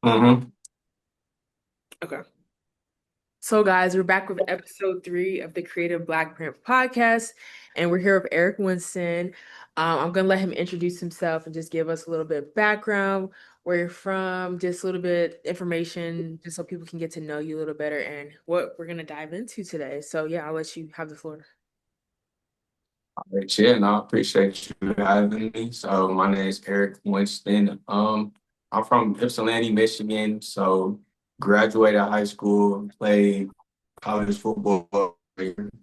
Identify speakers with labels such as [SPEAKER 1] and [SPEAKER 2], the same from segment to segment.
[SPEAKER 1] Mm-hmm.
[SPEAKER 2] Okay. So, guys, we're back with episode 3 of the Creative Blackprint Podcast, and we're here with Eric Winston. I'm going to let him introduce himself and just give us a little bit of background, where you're from, just a little bit information, just so people can get to know you a little better and what we're going to dive into today. So, yeah, I'll let you have the floor.
[SPEAKER 1] Right, yeah, no, I appreciate you having me. So my name is Eric Winston. I'm from Ypsilanti, Michigan. So graduated high school, played college football,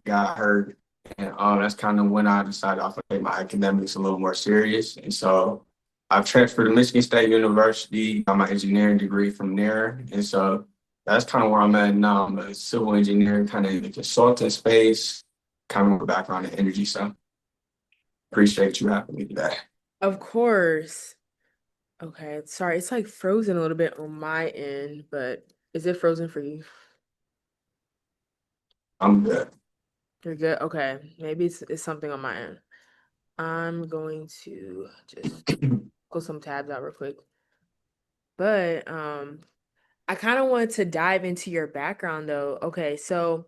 [SPEAKER 1] got hurt, and that's kind of when I decided I would take my academics a little more serious. And so I've transferred to Michigan State University, got my engineering degree from there, and so that's kind of where I'm at now. I'm a civil engineer, kind of in the consulting space, kind of a background in energy. So. Appreciate you having me today.
[SPEAKER 2] Of course. Okay. Sorry, it's like frozen a little bit on my end, but is it frozen for you?
[SPEAKER 1] I'm good.
[SPEAKER 2] You're good? Okay. Maybe it's something on my end. I'm going to just pull some tabs out real quick. But I kind of wanted to dive into your background though. Okay, so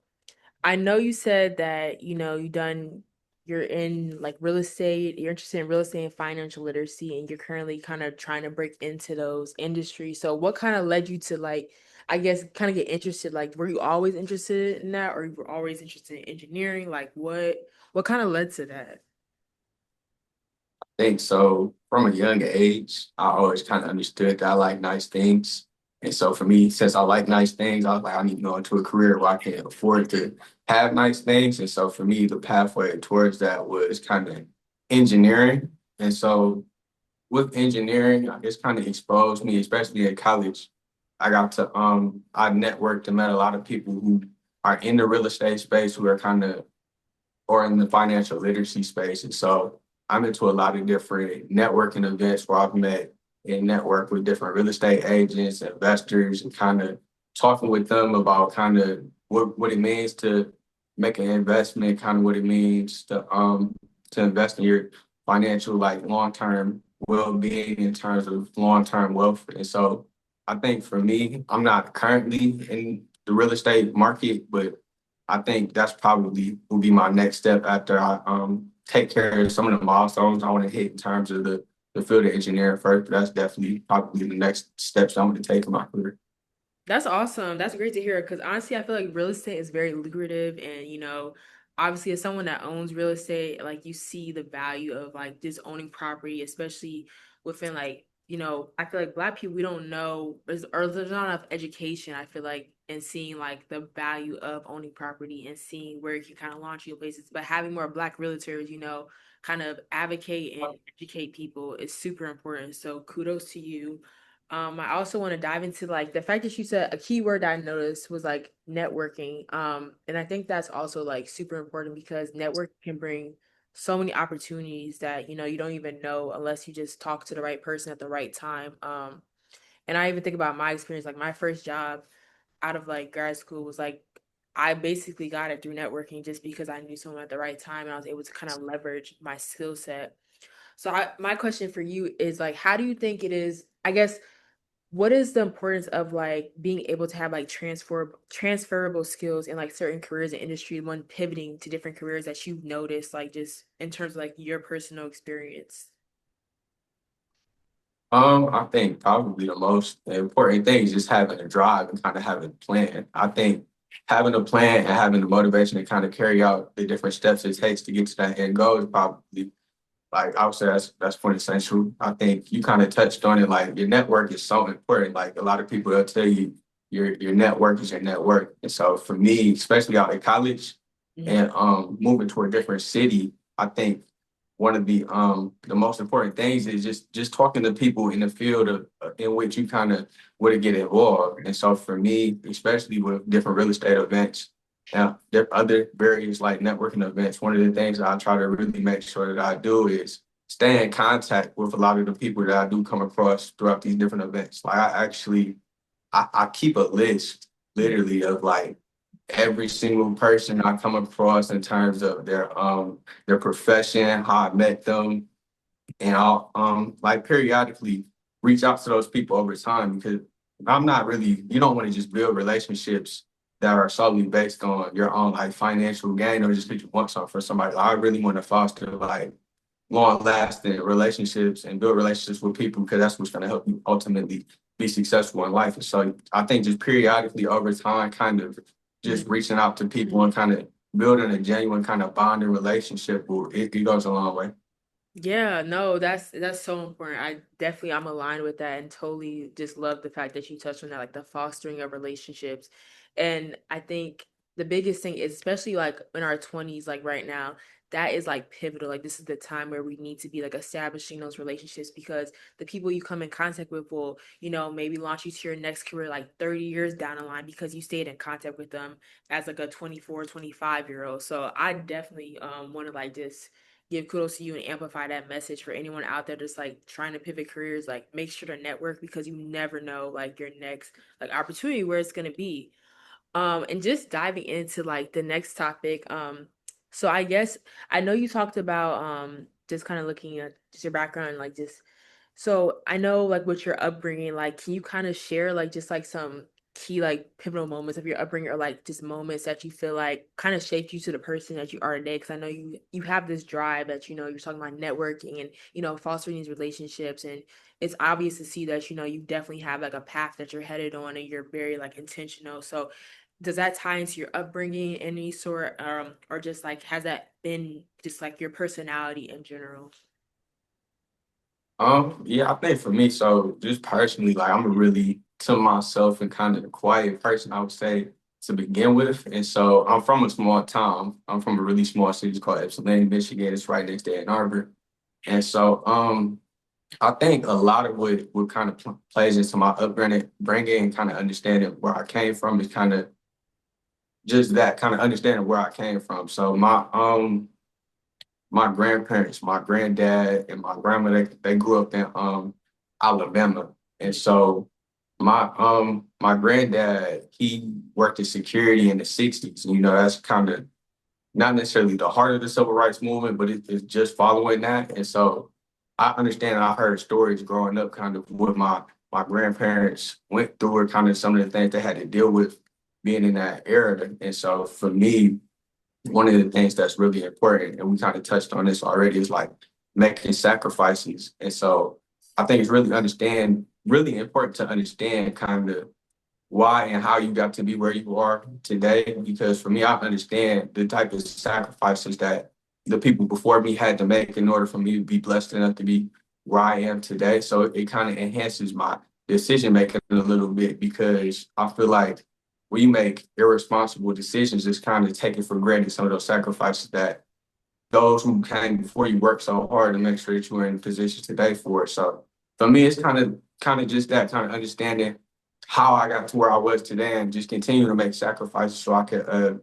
[SPEAKER 2] I know you said that, you're in like real estate, you're interested in real estate and financial literacy, and you're currently kind of trying to break into those industries. So what kind of led you to like, I guess, kind of get interested? Like, were you always interested in that, or you were always interested in engineering? Like, what kind of led to that?
[SPEAKER 1] Think so. From a young age, I always kind of understood that I like nice things. And so for me, since I like nice things, I was like, I need to go into a career where I can afford to have nice things. And so for me, the pathway towards that was kind of engineering. And so with engineering, I guess kind of exposed me, especially in college. I networked and met a lot of people who are in the real estate space who are kind of or in the financial literacy space. And so I'm into a lot of different networking events where I've met and networked with different real estate agents, investors, and kind of talking with them about kind of what it means to make an investment, kind of what it means to invest in your financial like long-term well-being in terms of long-term wealth. And so I think for me, I'm not currently in the real estate market, but I think that's probably will be my next step after I take care of some of the milestones I want to hit in terms of the field of engineering first. But that's definitely probably the next steps I'm going to take in my career.
[SPEAKER 2] That's awesome. That's great to hear because honestly, I feel like real estate is very lucrative. And, obviously, as someone that owns real estate, like you see the value of like just owning property, especially within like, I feel like Black people, we don't know, or there's not enough education, I feel like, in seeing like the value of owning property and seeing where you can kind of launch your places. But having more Black realtors, kind of advocate and educate people is super important. So kudos to you. I also want to dive into like the fact that you said a key word I noticed was like networking. And I think that's also like super important because network can bring so many opportunities that you don't even know unless you just talk to the right person at the right time. And I even think about my experience, like my first job out of like grad school was like I basically got it through networking just because I knew someone at the right time and I was able to kind of leverage my skill set. So my question for you is like, how do you think it is? I guess what is the importance of like being able to have like transferable skills in like certain careers and industry when pivoting to different careers that you've noticed like just in terms of like your personal experience?
[SPEAKER 1] I think probably the most important thing is just having a drive and kind of having a plan. I think having a plan and having the motivation to kind of carry out the different steps it takes to get to that end goal is probably like I would say that's quintessential. I think you kind of touched on it. Like your network is so important. Like a lot of people will tell you your network is your network. And so for me, especially out in college
[SPEAKER 2] Mhm.
[SPEAKER 1] and moving to a different city, I think one of the most important things is just talking to people in the field in which you kind of want to get involved. And so for me, especially with different real estate events, there are other various like networking events. One of the things that I try to really make sure that I do is stay in contact with a lot of the people that I do come across throughout these different events. Like I keep a list
[SPEAKER 2] Mhm.
[SPEAKER 1] literally of like every single person I come across in terms of their profession, how I met them, and I'll like periodically reach out to those people over time because I'm not really, you don't want to just build relationships that are solely based on your own like financial gain or just because you want something for somebody. Like, I really want to foster like long lasting relationships and build relationships with people because that's what's going to help you ultimately be successful in life. And so I think just periodically over time, kind of just
[SPEAKER 2] Mhm.
[SPEAKER 1] reaching out to people and kind of building a genuine kind of bonding relationship, it goes a long way.
[SPEAKER 2] Yeah, no, that's so important. I definitely I'm aligned with that and totally just love the fact that you touched on that, like the fostering of relationships. And I think the biggest thing is especially like in our 20s, like right now, that is like pivotal. Like this is the time where we need to be like establishing those relationships because the people you come in contact with will, maybe launch you to your next career like 30 years down the line because you stayed in contact with them as like a 24, 25-year-old. So I definitely want to like just give kudos to you and amplify that message for anyone out there that's like trying to pivot careers. Like make sure to network because you never know like your next like opportunity where it's gonna be. And just diving into like the next topic. So I guess I know you talked about just kind of looking at just your background, like just so I know like with your upbringing, like can you kind of share like just like some key like pivotal moments of your upbringing or like just moments that you feel like kind of shaped you to the person that you are today? Because I know you have this drive that you're talking about networking and fostering these relationships, and it's obvious to see that you definitely have like a path that you're headed on and you're very like intentional. So does that tie into your upbringing in any sort, or just like has that been just like your personality in general?
[SPEAKER 1] Yeah, I think for me, so just personally, like I'm a really to myself and kind of a quiet person, I would say, to begin with. And so I'm from a small town. I'm from a really small city called Ypsilanti, Michigan. It's right next to Ann Arbor. And so I think a lot of what kind of plays into my upbringing, bringing and kind of understanding where I came from is kind of just that kind of understanding where I came from. So my grandparents, my granddad and my grandma, they grew up in Alabama. And so my granddad, he worked in security in the 60s. And, that's kind of not necessarily the heart of the civil rights movement, but it's just following that. And so I understand I heard stories growing up kind of what my grandparents went through or kind of some of the things they had to deal with being in that era. And so for me, one of the things that's really important, and we kind of touched on this already, is like making sacrifices. And so I think it's really important to understand kind of why and how you got to be where you are today. Because for me, I understand the type of sacrifices that the people before me had to make in order for me to be blessed enough to be where I am today. So it kind of enhances my decision making a little bit because I feel like when you make irresponsible decisions, it's kind of taking for granted some of those sacrifices that those who came before you worked so hard to make sure that you were in position today for it. So for me, it's kind of just that kind of understanding how I got to where I was today and just continue to make sacrifices so I could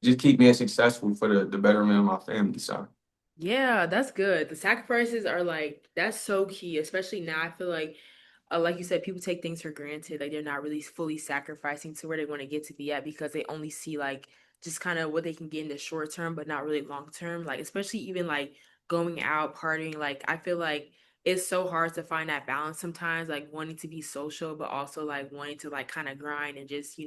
[SPEAKER 1] just keep being successful for the betterment of my family. So
[SPEAKER 2] Yeah, that's good. The sacrifices are like that's so key, especially now. I feel like you said, people take things for granted. Like they're not really fully sacrificing to where they want to get to be at because they only see like just kind of what they can get in the short term, but not really long term. Like especially even like going out partying. Like I feel like it's so hard to find that balance sometimes. Like wanting to be social, but also like wanting to like kind of grind and just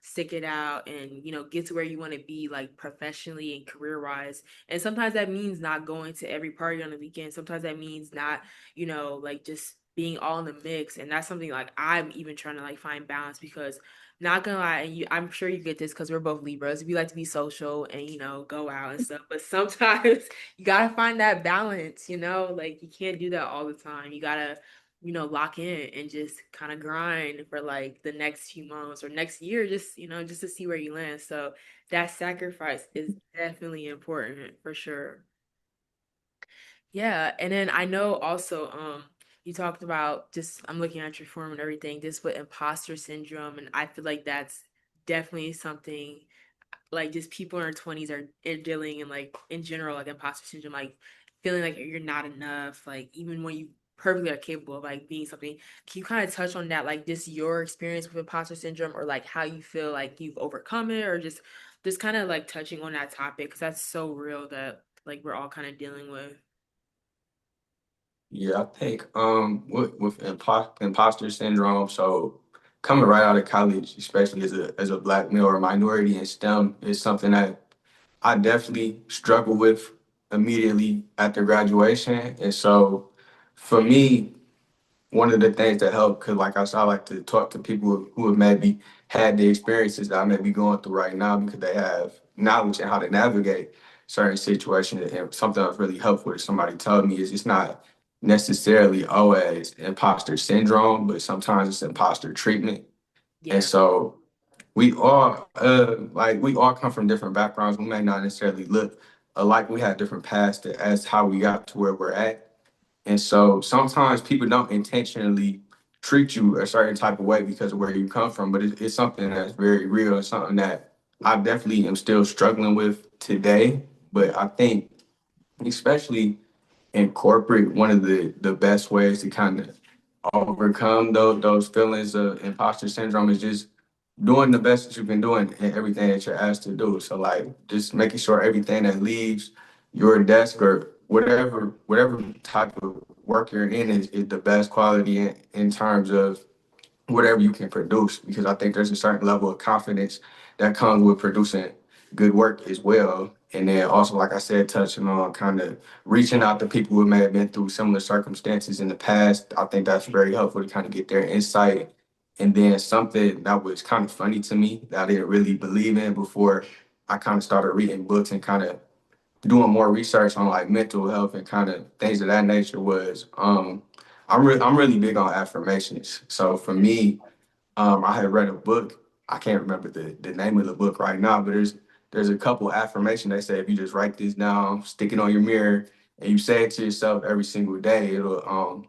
[SPEAKER 2] stick it out and get to where you want to be like professionally and career wise. And sometimes that means not going to every party on the weekend. Sometimes that means not, like just being all in the mix. And that's something like I'm even trying to like find balance because not gonna lie, and I'm sure you get this because we're both Libras. We like to be social and go out and stuff. But sometimes you gotta find that balance, like you can't do that all the time. You gotta lock in and just kind of grind for like the next few months or next year, just to see where you land. So that sacrifice is definitely important for sure. Yeah, and then I know also you talked about just I'm looking at your form and everything, this with imposter syndrome, and I feel like that's definitely something like just people in their 20s are dealing in like in general like imposter syndrome, like feeling like you're not enough, like even when you perfectly are capable of like being something. Can you kind of touch on that, like just your experience with imposter syndrome or like how you feel like you've overcome it, or just kind of like touching on that topic because that's so real that like we're all kind of dealing with.
[SPEAKER 1] yeah, I think with imposter syndrome, so coming right out of college, especially as a black male or minority in STEM, is something that I definitely struggle with immediately after graduation. And so for me, one of the things that help, because like I said, I like to talk to people who have maybe had the experiences that I may be going through right now because they have knowledge and how to navigate certain situations. And something that's really helpful that somebody told me is it's not necessarily always imposter syndrome, but sometimes it's imposter treatment. And
[SPEAKER 2] Yeah.
[SPEAKER 1] so we all come from different backgrounds. We may not necessarily look alike. We have different paths as how we got to where we're at. And so sometimes people don't intentionally treat you a certain type of way because of where you come from, but it's something that's very real and something that I definitely am still struggling with today. But I think, especially in corporate, one of the best ways to kind of overcome those feelings of imposter syndrome is just doing the best that you can do in everything that you're asked to do. So like just making sure everything that leaves your desk or whatever type of work you're in is the best quality in terms of whatever you can produce, because I think there's a certain level of confidence that comes with producing good work as well. And then also, like I said, touching on kind of reaching out to people who may have been through similar circumstances in the past, I think that's very helpful to kind of get their insight. And then something that was kind of funny to me that I didn't really believe in before I kind of started reading books and kind of doing more research on like mental health and kind of things of that nature was I'm really big on affirmations. So for me, I had read a book. I can't remember the name of the book right now, but there's a couple affirmations they say if you just write this down, stick it on your mirror, and you say it to yourself every single day, it'll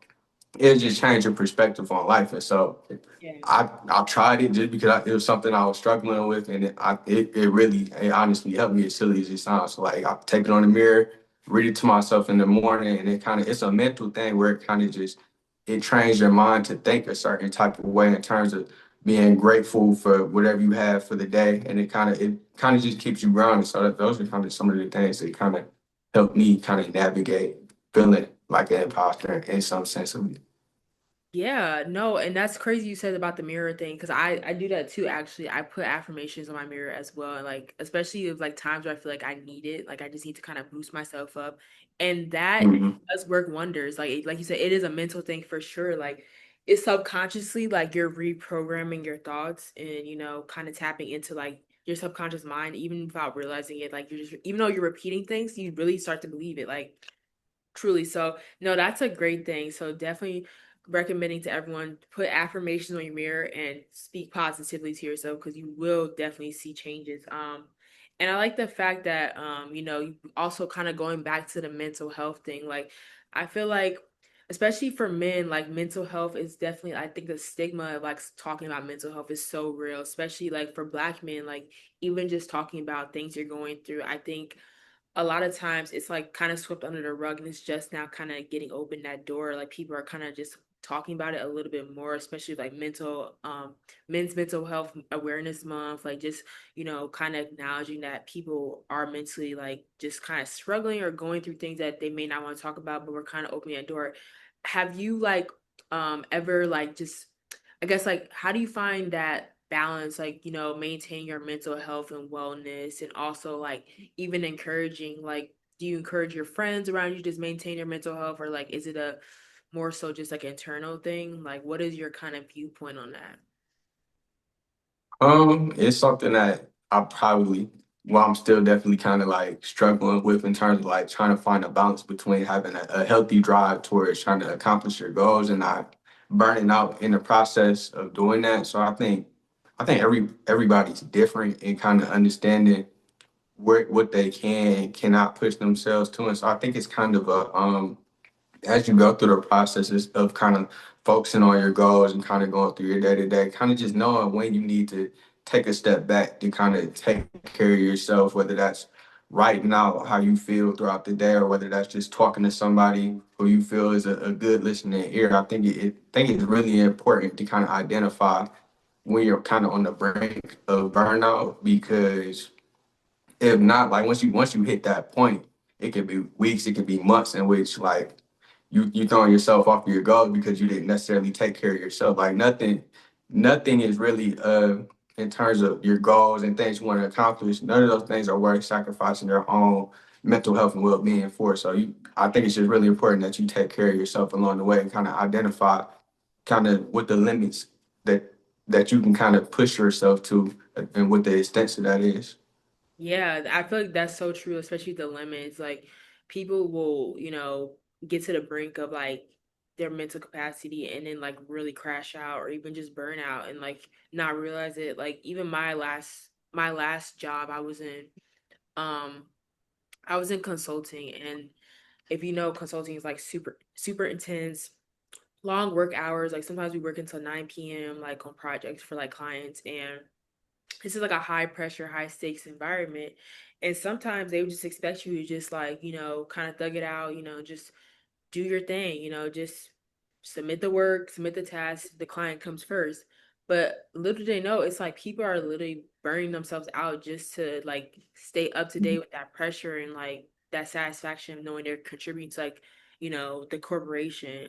[SPEAKER 1] just change your perspective on life. And so
[SPEAKER 2] Yeah.
[SPEAKER 1] I tried it just because it was something I was struggling with, and it really it honestly helped me as silly as it sounds. So like I take it on the mirror, read it to myself in the morning, and it's a mental thing where it kind of just it trains your mind to think a certain type of way in terms of being grateful for whatever you have for the day, and it kind of just keeps you grounded. So those are kind of some of the things that kind of help me kind of navigate feeling like an imposter in some sense of it.
[SPEAKER 2] Yeah, no, and that's crazy you said about the mirror thing because I do that too actually. I put affirmations on my mirror as well, and like especially if like times where I feel like I need it, like I just need to kind of boost myself up. And that
[SPEAKER 1] Mhm.
[SPEAKER 2] does work wonders. Like you said, it is a mental thing for sure. Like it's subconsciously like you're reprogramming your thoughts and kind of tapping into like your subconscious mind even without realizing it. Like you're just even though you're repeating things, you really start to believe it. Like truly. So, no, that's a great thing. So, definitely recommending to everyone put affirmations on your mirror and speak positively to yourself because you will definitely see changes. And I like the fact that you also kind of going back to the mental health thing. Like, I feel like especially for men, like mental health is definitely I think the stigma of like talking about mental health is so real, especially like for black men, like even just talking about things you're going through. I think a lot of times it's like kind of swept under the rug and it's just now kind of getting open that door. Like people are kind of just talking about it a little bit more, especially like men's mental health awareness month, like just kind of acknowledging that people are mentally like just kind of struggling or going through things that they may not want to talk about, but we're kind of opening that door. Have you like ever like just I guess like how do you find that balance, like, maintain your mental health and wellness and also like even encouraging, like, do you encourage your friends around you to just maintain your mental health or like is it a more so just like internal thing? Like what is your kind of viewpoint on that?
[SPEAKER 1] It's something that I'm still definitely kind of like struggling with in terms of like trying to find a balance between having a healthy drive towards trying to accomplish your goals and not burning out in the process of doing that. So I think everybody's different in kind of understanding what they can and cannot push themselves to. And so I think it's kind of a as you go through the processes of kind of focusing on your goals and kind of going through your day to day, kind of just knowing when you need to take a step back to kind of take care of yourself, whether that's writing out how you feel throughout the day or whether that's just talking to somebody who you feel is a good listening ear. I think it's really important to kind of identify when you're kind of on the brink of burnout because if not, like once you hit that point, it could be weeks, it could be months in which like you throwing yourself off of your goals because you didn't necessarily take care of yourself. Like nothing is really in terms of your goals and things you want to accomplish. None of those things are worth sacrificing your own mental health and well being for. So I think it's just really important that you take care of yourself along the way and kind of identify kind of what the limits that you can kind of push yourself to and what the extent of that is.
[SPEAKER 2] Yeah, I feel like that's so true, especially the limits. Like people will, get to the brink of like their mental capacity and then like really crash out or even just burn out and like not realize it. Like even my last job um I was in consulting, and if you know, consulting is like super super intense, long work hours. Like sometimes we work until 9 p.m. like on projects for like clients, and this is like a high pressure, high stakes environment. And sometimes they would just expect you to just like, kind of thug it out, just do your thing, just submit the work, submit the task, the client comes first. But little do they know, it's like people are literally burning themselves out just to like stay up to date with that pressure and like that satisfaction of knowing they're contributing to like, the corporation.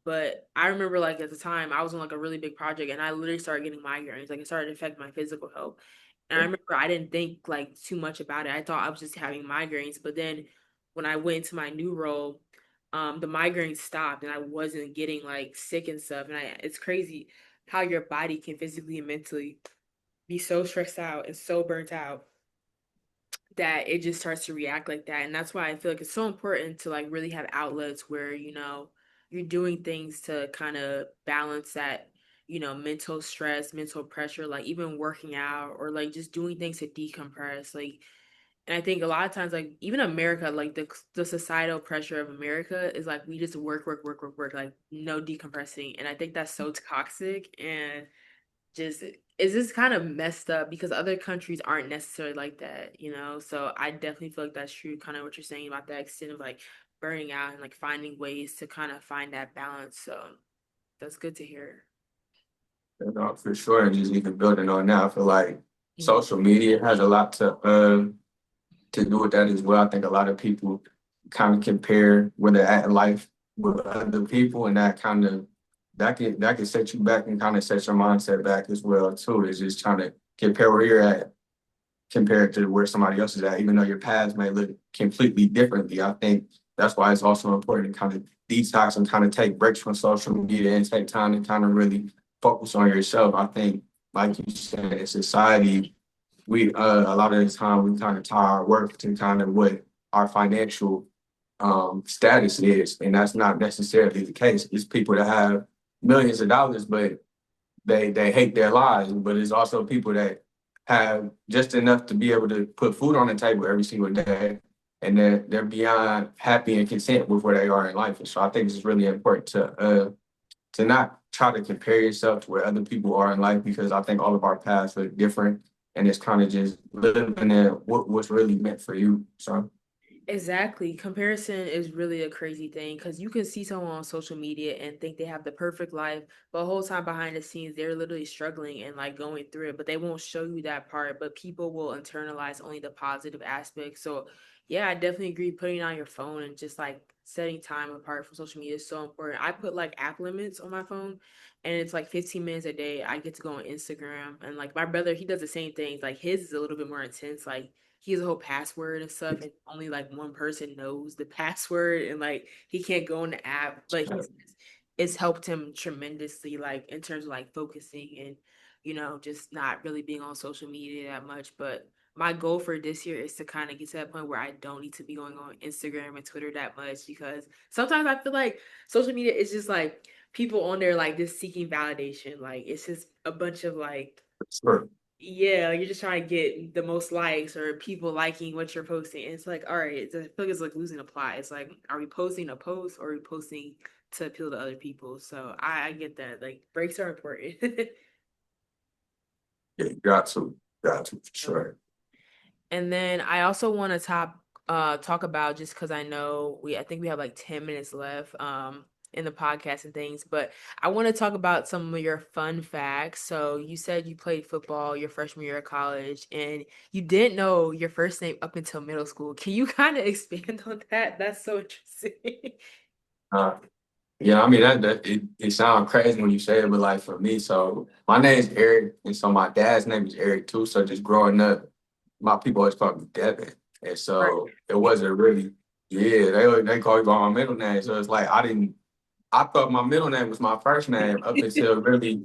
[SPEAKER 2] But I remember like at the time I was on like a really big project and I literally started getting migraines. Like it started to affect my physical health. And I remember I didn't think like too much about it. I thought I was just having migraines. But then when I went into my new role, the migraines stopped and I wasn't getting like sick and stuff. And it's crazy how your body can physically and mentally be so stressed out and so burnt out that it just starts to react like that. And that's why I feel like it's so important to like really have outlets where, you're doing things to kind of balance that, mental stress, mental pressure, like even working out or like just doing things to decompress. Like, and I think a lot of times, like even America, like the societal pressure of America is like we just work, work, work, work, work, like no decompressing. And I think that's so toxic and just is this kind of messed up because other countries aren't necessarily like that. So I definitely feel like that's true, kind of what you're saying about that extent of like burning out and like finding ways to kind of find that balance. So that's good to hear.
[SPEAKER 1] You know, for sure. And just even building on that, I feel like
[SPEAKER 2] Mhm.
[SPEAKER 1] social media has a lot to do with that as well. I think a lot of people kind of compare where they're at in life with other people, and that can set you back and kind of set your mindset back as well too. Is just trying to compare where you're at compared to where somebody else is at, even though your paths may look completely differently. I think that's why it's also important to kind of detox and kind of take breaks from social media and take time to kind of really focus on yourself. I think, like you said, in society, we a lot of the time we kind of tie our work to kind of what our financial status is, and that's not necessarily the case. It's people that have millions of dollars, but they hate their lives. But it's also people that have just enough to be able to put food on the table every single day, and they're beyond happy and content with where they are in life. And so I think it's really important to not try to compare yourself to where other people are in life, because I think all of our paths look different, and it's kind of just living in what's really meant for you. So
[SPEAKER 2] Exactly. Comparison is really a crazy thing because you can see someone on social media and think they have the perfect life, but the whole time behind the scenes, they're literally struggling and like going through it, but they won't show you that part. But people will internalize only the positive aspects. So, yeah, I definitely agree. Putting on your phone and just like setting time apart from social media is so important. I put like app limits on my phone, and it's like 15 minutes a day. I get to go on Instagram, and like my brother, he does the same thing. Like his is a little bit more intense. Like, he has a whole password and stuff, and only like one person knows the password, and like he can't go on the app. But it's helped him tremendously, like in terms of like focusing and just not really being on social media that much. But my goal for this year is to kind of get to that point where I don't need to be going on Instagram and Twitter that much, because sometimes I feel like social media is just like people on there like just seeking validation. Like it's just a bunch of like,
[SPEAKER 1] sure.
[SPEAKER 2] yeah, you're just trying to get the most likes or people liking what you're posting. And it's like, all right, I feel like it's like losing a plot. It's like, are we posting a post or are we posting to appeal to other people? So I get that. Like breaks are important.
[SPEAKER 1] Yeah, you got to for sure.
[SPEAKER 2] And then I also want to talk about, just because I know I think we have like 10 minutes left in the podcast and things, but I want to talk about some of your fun facts. So you said you played football your freshman year of college and you didn't know your first name up until middle school. Can you kind of expand on that? That's so interesting.
[SPEAKER 1] Uh, Yeah, I mean it sounds crazy when you say it, but like for me, so my name's Eric, and so my dad's name is Eric too. So just growing up, my people always called me Devin, and
[SPEAKER 2] Right.
[SPEAKER 1] so it wasn't really, yeah, they call me by my middle name. So it's like I thought my middle name was my first name up until really,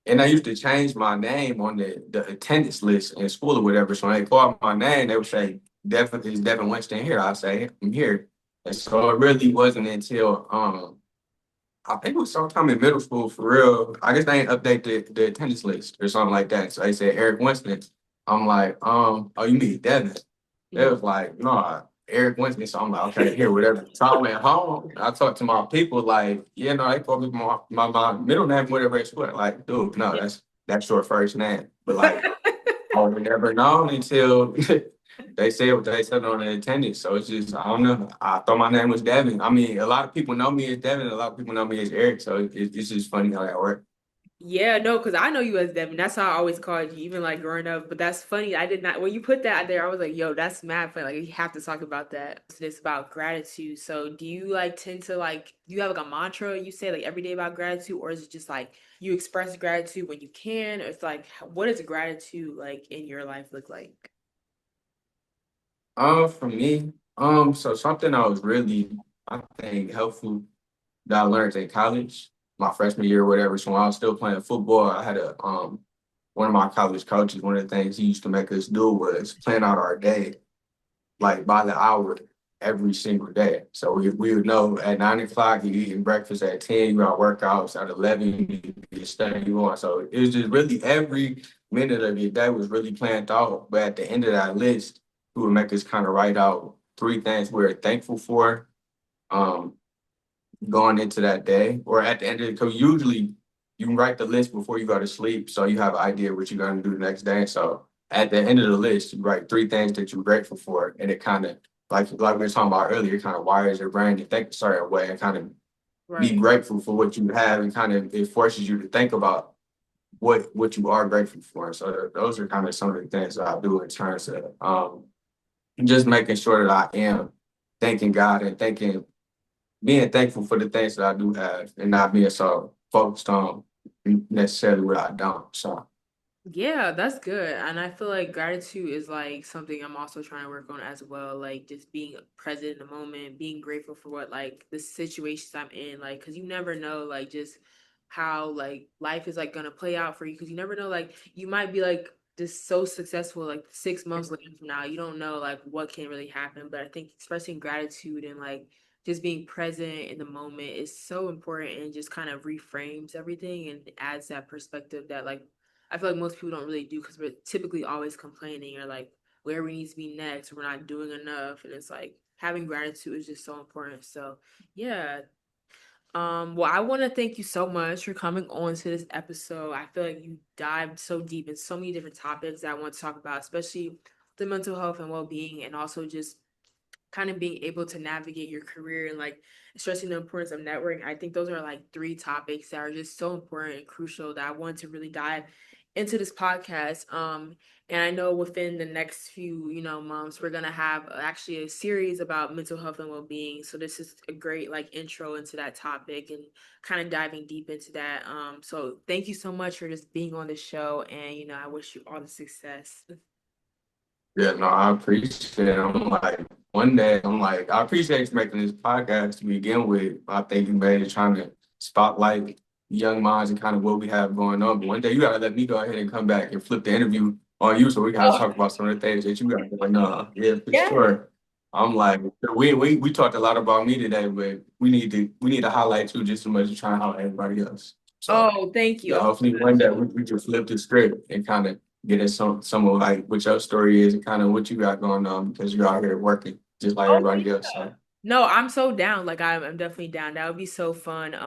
[SPEAKER 1] and I used to change my name on the attendance list in school or whatever. So when they called my name, they would say, Devin, is Devin Winston here? I say, I'm here. And so it really wasn't until I think it was sometime in middle school for real. I guess they ain't update the attendance list or something like that. So they said Eric Winston. I'm like, oh, you mean Devin? They
[SPEAKER 2] Mhm.
[SPEAKER 1] was like, no, Eric Winston. So I'm like, okay, here, whatever. So I went home. I talked to my people, like, yeah, no, they called me my middle name, whatever it's what. Like, dude, no, that's your first name. But like, I would have never known until they said what they said on the attendance. So it's just, I don't know. I thought my name was Devin. I mean, a lot of people know me as Devin, a lot of people know me as Eric. So it's just funny how that works.
[SPEAKER 2] Yeah, no, because I know you as Devin. That's how I always called you, even like growing up. But that's funny. I did not, when you put that there, I was like, yo, that's mad funny. Like, you have to talk about that. So it's about gratitude. So do you like tend to like, do you have like a mantra you say like every day about gratitude? Or is it just like you express gratitude when you can? Or it's like, what does gratitude like in your life look like?
[SPEAKER 1] For me, so something I was really, I think, helpful that I learned in college, my freshman year or whatever. So when I was still playing football, I had a one of my college coaches, one of the things he used to make us do was plan out our day like by the hour every single day. So we would know at 9 o'clock you eating breakfast, at 10 you got workouts, at 11 you get study on. So it was just really every minute of your day was really planned out. But at the end of that list, we would make us kind of write out three things we're thankful for um going into that day or at the end of it. Because usually you can write the list before you go to sleep, so you have an idea what you're going to do the next day. So at the end of the list, you write three things that you're grateful for, and it kind of like we were talking about earlier, it kind of wires your brain to think a certain way and kind of be
[SPEAKER 2] Right.
[SPEAKER 1] grateful for what you have, and kind of it forces you to think about what you are grateful for. So those are kind of some of the things that I do in terms of just making sure that I am thanking God and thanking being thankful for the things that I do have and not being so focused on necessarily what I don't. So
[SPEAKER 2] Yeah, that's good. And I feel like gratitude is like something I'm also trying to work on as well. Like just being present in the moment, being grateful for what like the situations I'm in. Like, cause you never know, like just how like life is like gonna play out for you. Cause you never know, like you might be like just so successful like 6 months later from now. You don't know like what can really happen. But I think expressing gratitude and like just being present in the moment is so important and just kind of reframes everything and adds that perspective that like I feel like most people don't really do because we're typically always complaining or like where we need to be next, or we're not doing enough. And it's like having gratitude is just so important. So yeah. Well, I want to thank you so much for coming on to this episode. I feel like you dived so deep in so many different topics that I want to talk about, especially the mental health and well-being, and also just kind of being able to navigate your career and like stressing the importance of networking. I think those are like three topics that are just so important and crucial that I want to really dive into this podcast. And I know within the next few, months, we're gonna have actually a series about mental health and well-being. So this is a great like intro into that topic and kind of diving deep into that. So thank you so much for just being on the show, and I wish you all the success.
[SPEAKER 1] yeah, no, I appreciate it. I'm like one day I'm like, I appreciate you making this podcast to begin with. I think you made it trying to spotlight young minds and kind of what we have going on. But one day you gotta let me go ahead and come back and flip the interview on you so we gotta
[SPEAKER 2] Oh,
[SPEAKER 1] talk about some of the things that you got going on. Yeah, for
[SPEAKER 2] yeah.
[SPEAKER 1] sure. I'm like, we talked a lot about me today, but we need to highlight you just as much as trying to highlight everybody else. So
[SPEAKER 2] Oh, thank you.
[SPEAKER 1] yeah,
[SPEAKER 2] Of
[SPEAKER 1] hopefully one day we can flip the script and kind of get in some of like what your story is and kind of what you got going on because you're out here working just like
[SPEAKER 2] Oh,
[SPEAKER 1] everybody else.
[SPEAKER 2] yeah.
[SPEAKER 1] So
[SPEAKER 2] No, I'm so down. Like I'm definitely down. That would be so fun.